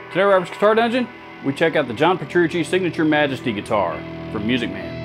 Today, Robert's Guitar Dungeon, we check out the John Petrucci Signature Majesty guitar from Music Man.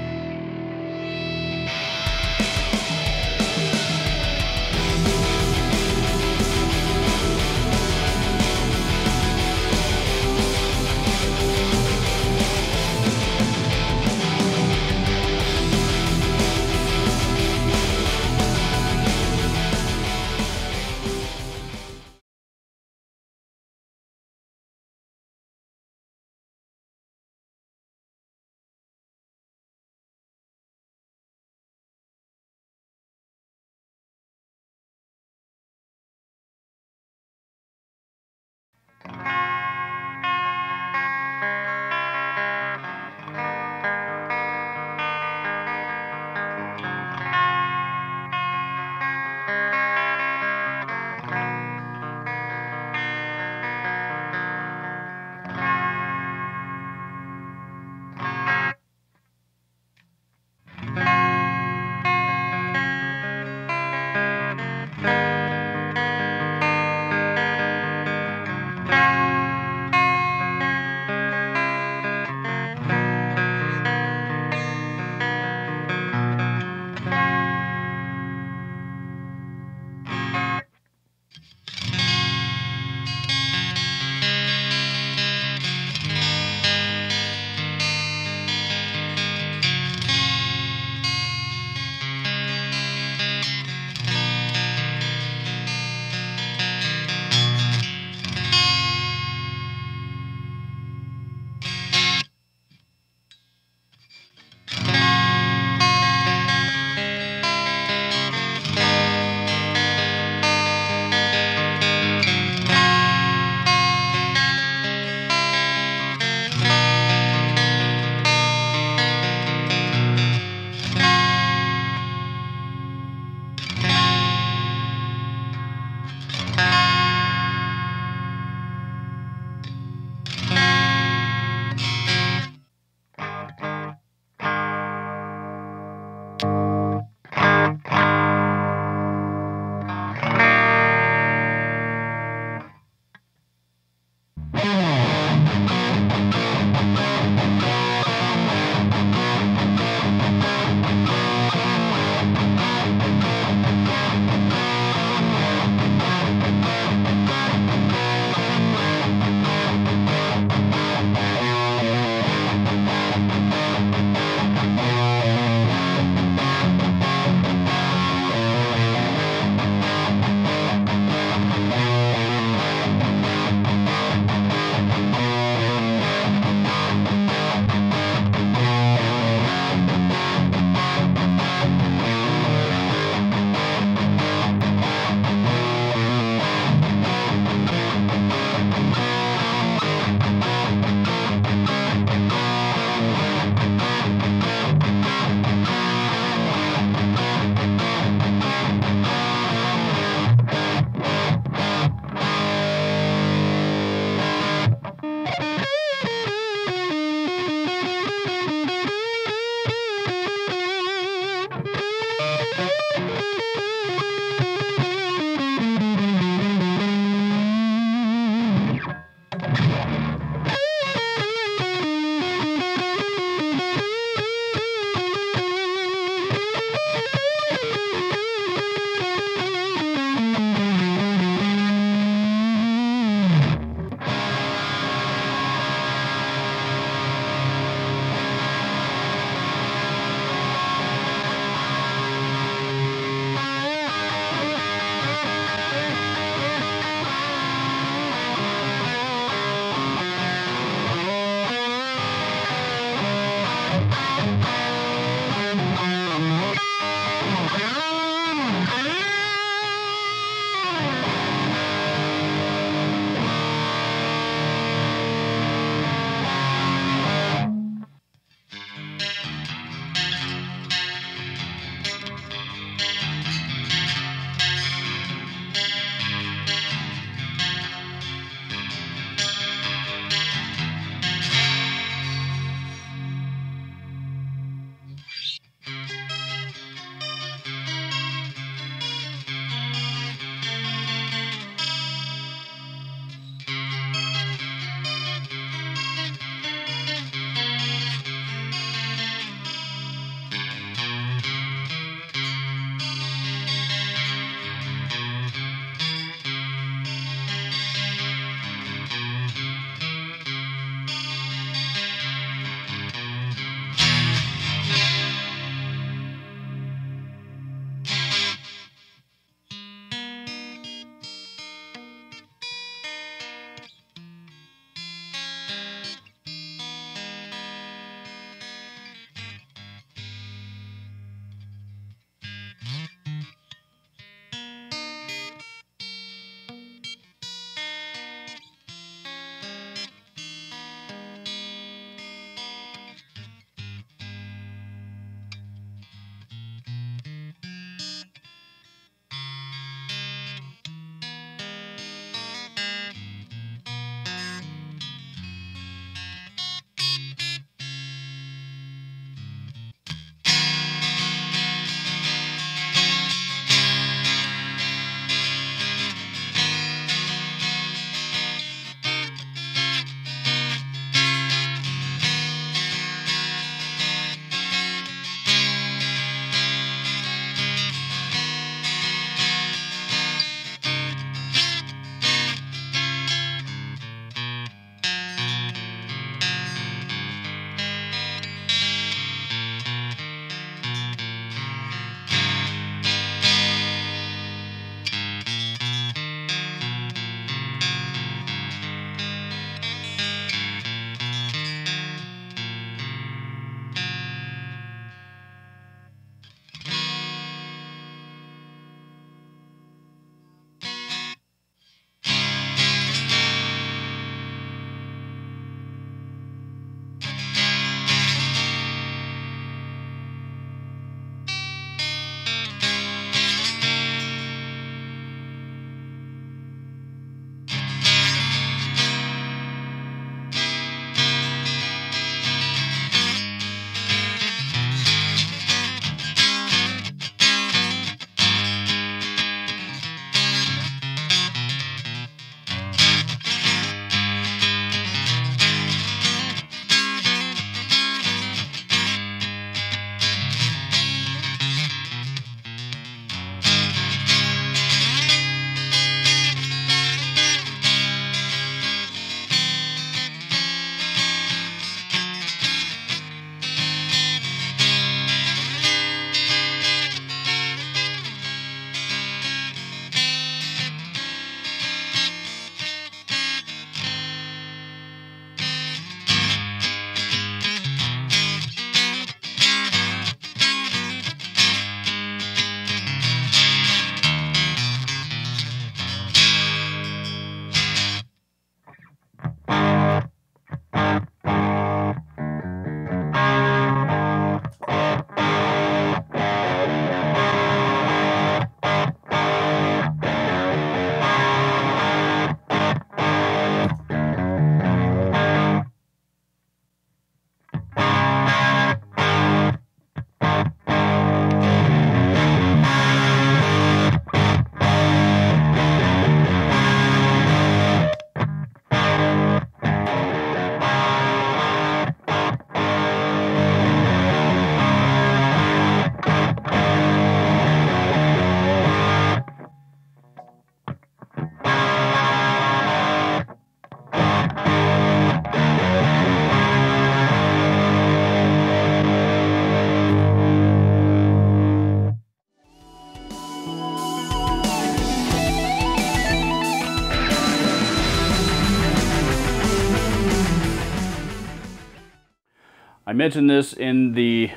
I mentioned this in the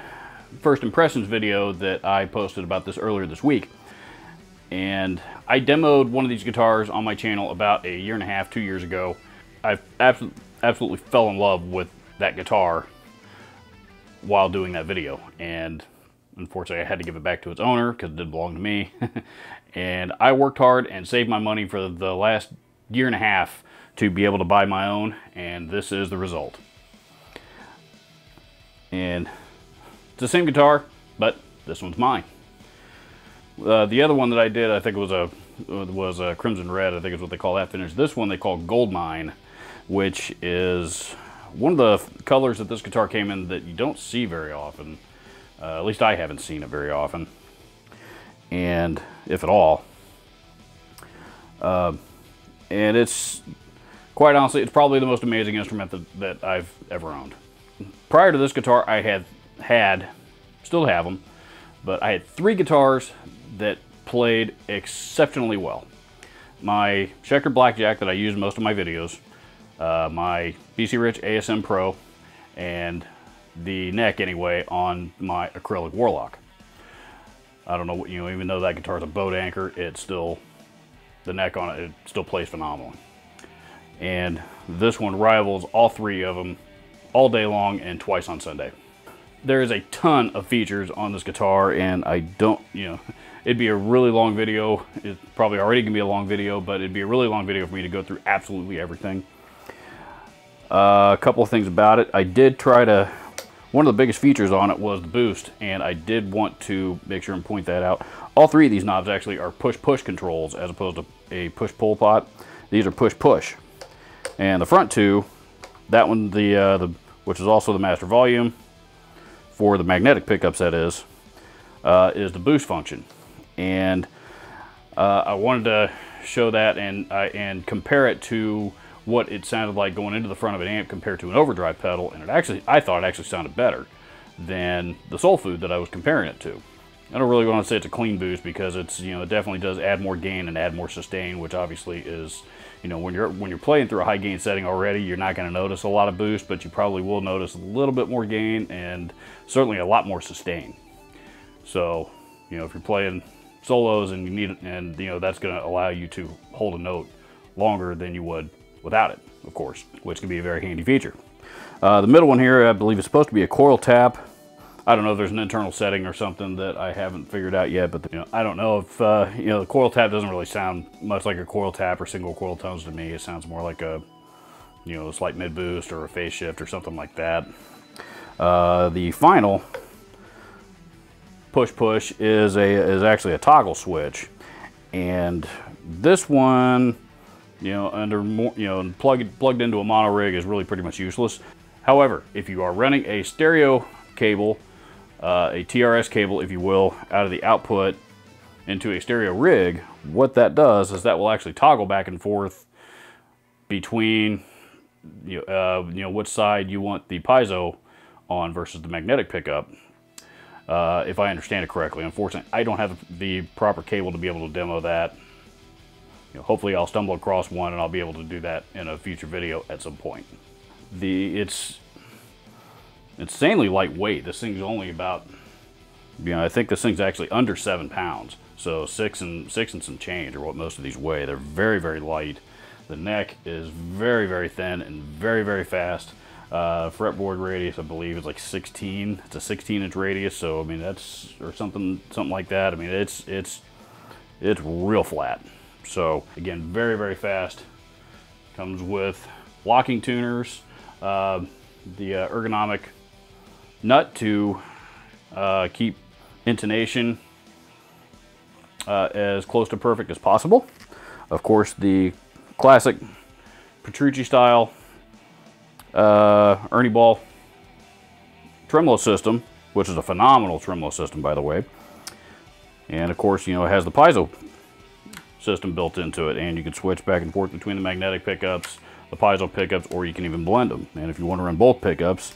first impressions video that I posted about this earlier this week. And I demoed one of these guitars on my channel about a year and a half, 2 years ago. I absolutely fell in love with that guitar while doing that video. And unfortunately, I had to give it back to its owner because it didn't belong to me. And I worked hard and saved my money for the last year and a half to be able to buy my own, and this is the result. And it's the same guitar, but this one's mine. The other one that I did, I think it was a crimson red, I think is what they call that finish. This one they call GoldMine, which is one of the colors that this guitar came in that you don't see very often. At least I haven't seen it very often, and if at all. And it's, quite honestly, it's probably the most amazing instrument that I've ever owned. Prior to this guitar, I still have them, but I had 3 guitars that played exceptionally well. My Checker Blackjack that I use in most of my videos, my BC Rich ASM Pro, and the neck anyway on my acrylic Warlock. I don't know what, even though that guitar is a boat anchor, it's still, the neck on it still plays phenomenally. And this one rivals all 3 of them all day long and twice on Sunday. There is a ton of features on this guitar, and I don't, it'd be a really long video. It's probably already gonna be a long video, but it'd be a really long video for me to go through absolutely everything. A couple of things about it. I did try to, one of the biggest features on it was the boost, and I did want to make sure and point that out. All 3 of these knobs actually are push-push controls as opposed to a push-pull pot. These are push-push. And the front 2, that one, which is also the master volume for the magnetic pickups, that is the boost function. And I wanted to show that and compare it to what it sounded like going into the front of an amp compared to an overdrive pedal, and I thought it actually sounded better than the Soul Food that I was comparing it to. I don't really want to say it's a clean boost because it's, it definitely does add more gain and add more sustain, which obviously is, when you're playing through a high gain setting already, you're not going to notice a lot of boost, but you probably will notice a little bit more gain and certainly a lot more sustain. So, if you're playing solos and you need it, and that's going to allow you to hold a note longer than you would without it, of course, which can be a very handy feature. The middle one here, I believe, is supposed to be a coil tap. I don't know if there's an internal setting or something that I haven't figured out yet, but I don't know if, the coil tap doesn't really sound much like a coil tap or single coil tones to me. It sounds more like a, a slight mid boost or a phase shift or something like that. The final push-push is actually a toggle switch, and this one, plugged into a mono rig is really pretty much useless. However, if you are running a stereo cable, a TRS cable, if you will, out of the output into a stereo rig, what that does is that will actually toggle back and forth between, which side you want the piezo on versus the magnetic pickup, if I understand it correctly. Unfortunately, I don't have the proper cable to be able to demo that. Hopefully I'll stumble across one and I'll be able to do that in a future video at some point. It's insanely lightweight. This thing's only about, I think this thing's actually under 7 pounds. So six and some change are what most of these weigh. They're very, very light. The neck is very, very thin and very, very fast. Fretboard radius, I believe, is like 16. It's a 16-inch radius, so that's, or something like that. It's real flat. So again, very, very fast. Comes with locking tuners, the ergonomic nut to keep intonation as close to perfect as possible. Of course, the classic Petrucci style Ernie ball tremolo system, which is a phenomenal tremolo system, by the way. And of course, it has the piezo system built into it, and you can switch back and forth between the magnetic pickups, the piezo pickups, or you can even blend them. And if you want to run both pickups,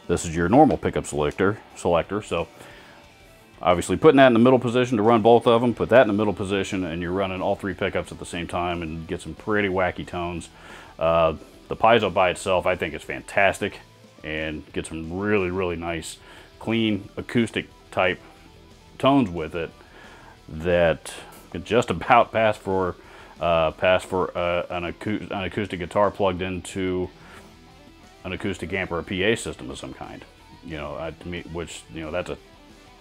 this is your normal pickup selector. So obviously putting that in the middle position to run both of them, put that in the middle position, and you're running all 3 pickups at the same time and get some pretty wacky tones. The piezo by itself, I think, is fantastic. and get some really, really nice, clean acoustic type tones with it that can just about pass for an acoustic guitar plugged into an acoustic amp or a PA system of some kind. You know, to me, which, you know, that's a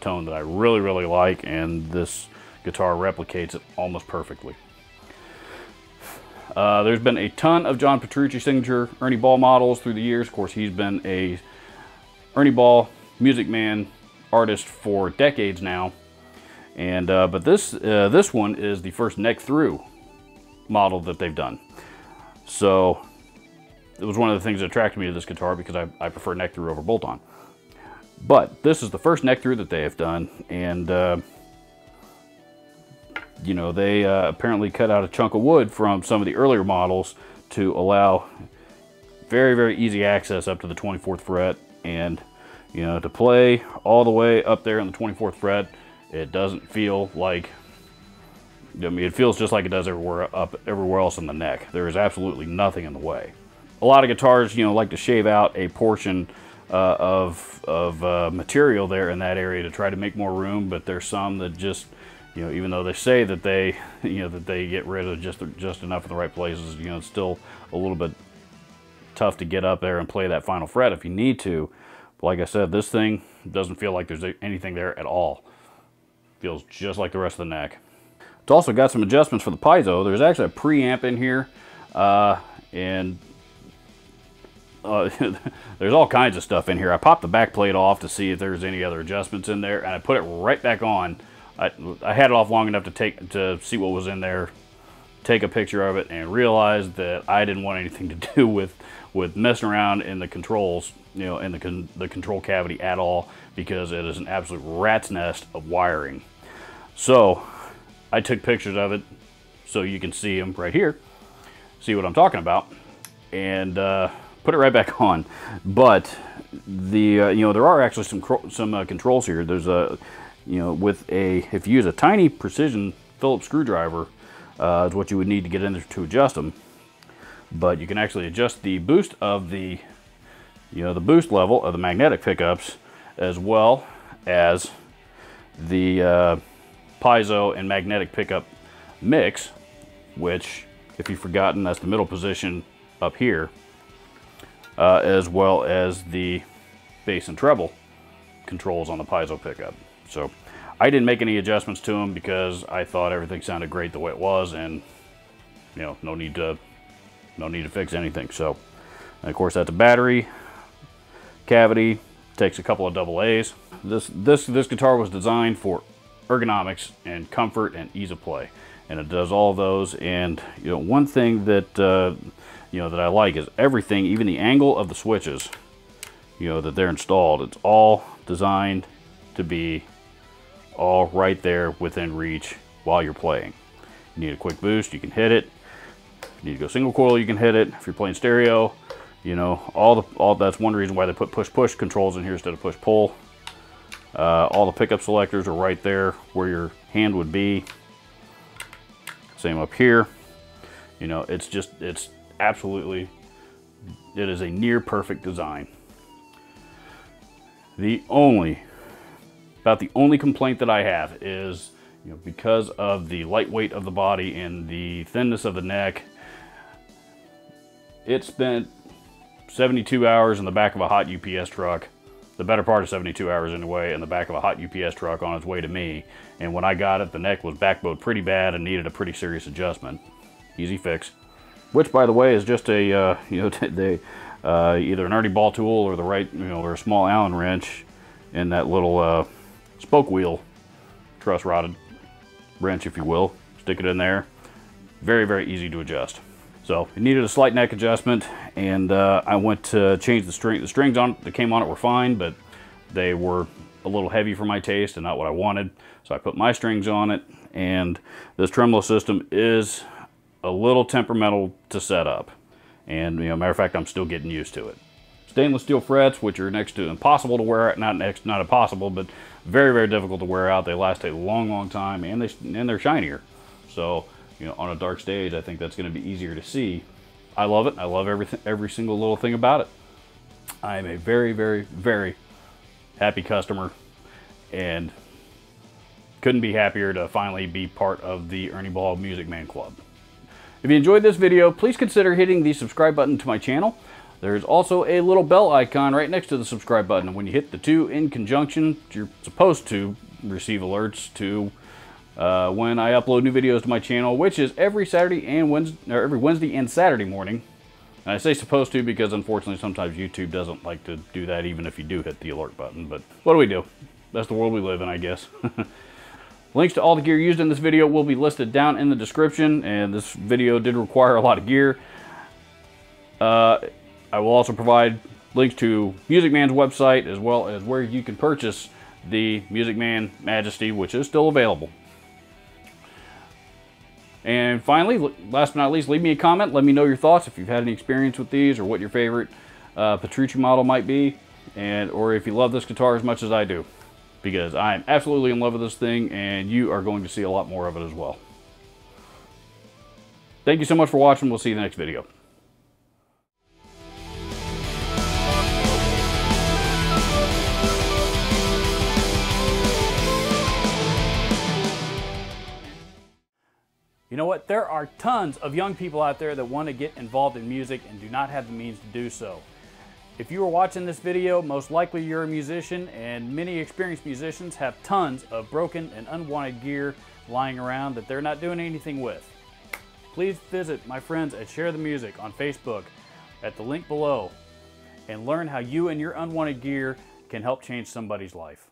tone that I really, really like, and this guitar replicates it almost perfectly. There's been a ton of John Petrucci signature Ernie Ball models through the years. Of course, he's been a Ernie Ball Music Man artist for decades now, and but this one is the first neck through model that they've done. So it was one of the things that attracted me to this guitar, because I prefer neck through over bolt on. But this is the first neck through that they have done, and you know, they apparently cut out a chunk of wood from some of the earlier models to allow very, very easy access up to the 24th fret, and you know, to play all the way up there on the 24th fret, it doesn't feel like, I mean, it feels just like it does everywhere else in the neck. There is absolutely nothing in the way. A lot of guitars, you know, like to shave out a portion of material there in that area to try to make more room, but there's some that just, you know, even though they say that they, you know, that they get rid of just enough in the right places, you know, it's still a little bit tough to get up there and play that final fret if you need to. But like I said, this thing doesn't feel like there's anything there at all. Feels just like the rest of the neck. It's also got some adjustments for the piezo. There's actually a preamp in here, and there's all kinds of stuff in here. I popped the back plate off to see if there's any other adjustments in there, and I put it right back on. I had it off long enough to see what was in there, take a picture of it, and realized that I didn't want anything to do with messing around in the controls, you know, in the control cavity at all, because it is an absolute rat's nest of wiring. So I took pictures of it so you can see them right here, see what I'm talking about, and put it right back on. But the you know, there are actually some controls here. There's a, you know, if you use a tiny precision Phillips screwdriver, is what you would need to get in there to adjust them. But you can actually adjust the boost of the, you know, the boost level of the magnetic pickups, as well as the piezo and magnetic pickup mix, which, if you've forgotten, that's the middle position up here, as well as the bass and treble controls on the piezo pickup. So I didn't make any adjustments to them because I thought everything sounded great the way it was, and you know, no need to fix anything. So, and of course, that's a battery cavity. Takes a couple of double A's. This guitar was designed for ergonomics and comfort and ease of play, and it does all those. And you know, one thing that you know, that I like is everything, even the angle of the switches, you know, that they're installed, it's all designed to be all right there within reach while you're playing. You need a quick boost, you can hit it. If you need to go single coil, you can hit it. If you're playing stereo, you know, that's one reason why they put push-push controls in here instead of push-pull. All the pickup selectors are right there where your hand would be. Same up here. You know, it's absolutely, it is a near perfect design. About the only complaint that I have is, you know, because of the lightweight of the body and the thinness of the neck, it spent 72 hours in the back of a hot UPS truck, the better part of 72 hours anyway, in the back of a hot UPS truck on its way to me. And when I got it, the neck was backbowed pretty bad and needed a pretty serious adjustment. Easy fix. Which, by the way, is just a you know, either an Ernie ball tool or or a small Allen wrench in that little spoke wheel, truss rotted wrench, if you will. Stick it in there. Very, very easy to adjust. So it needed a slight neck adjustment, and I went to change the string. The strings on it that came on it were fine, but they were a little heavy for my taste and not what I wanted. So I put my strings on it, and this tremolo system is a little temperamental to set up. And, you know, matter of fact, I'm still getting used to it. Stainless steel frets, which are next to impossible to wear out, not impossible, but very, very difficult to wear out. They last a long, long time, and they're shinier. So, you know, on a dark stage, I think that's going to be easier to see. I love it. I love every single little thing about it. I am a very, very, very happy customer and couldn't be happier to finally be part of the Ernie Ball Music Man Club. If you enjoyed this video, please consider hitting the subscribe button to my channel. There's also a little bell icon right next to the subscribe button. When you hit the two in conjunction, you're supposed to receive alerts to when I upload new videos to my channel, which is every Saturday and every Wednesday and Saturday morning. And I say supposed to because unfortunately sometimes YouTube doesn't like to do that even if you do hit the alert button. But what do we do? That's the world we live in, I guess. Links to all the gear used in this video will be listed down in the description, and this video did require a lot of gear. I will also provide links to Music Man's website as well as where you can purchase the Music Man Majesty, which is still available. And finally, last but not least, leave me a comment. Let me know your thoughts if you've had any experience with these or what your favorite Petrucci model might be, or if you love this guitar as much as I do. Because I'm absolutely in love with this thing, and you are going to see a lot more of it as well. Thank you so much for watching. We'll see you in the next video. You know what? There are tons of young people out there that want to get involved in music and do not have the means to do so. If you are watching this video, most likely you're a musician, and many experienced musicians have tons of broken and unwanted gear lying around that they're not doing anything with. Please visit my friends at Share the Music on Facebook at the link below and learn how you and your unwanted gear can help change somebody's life.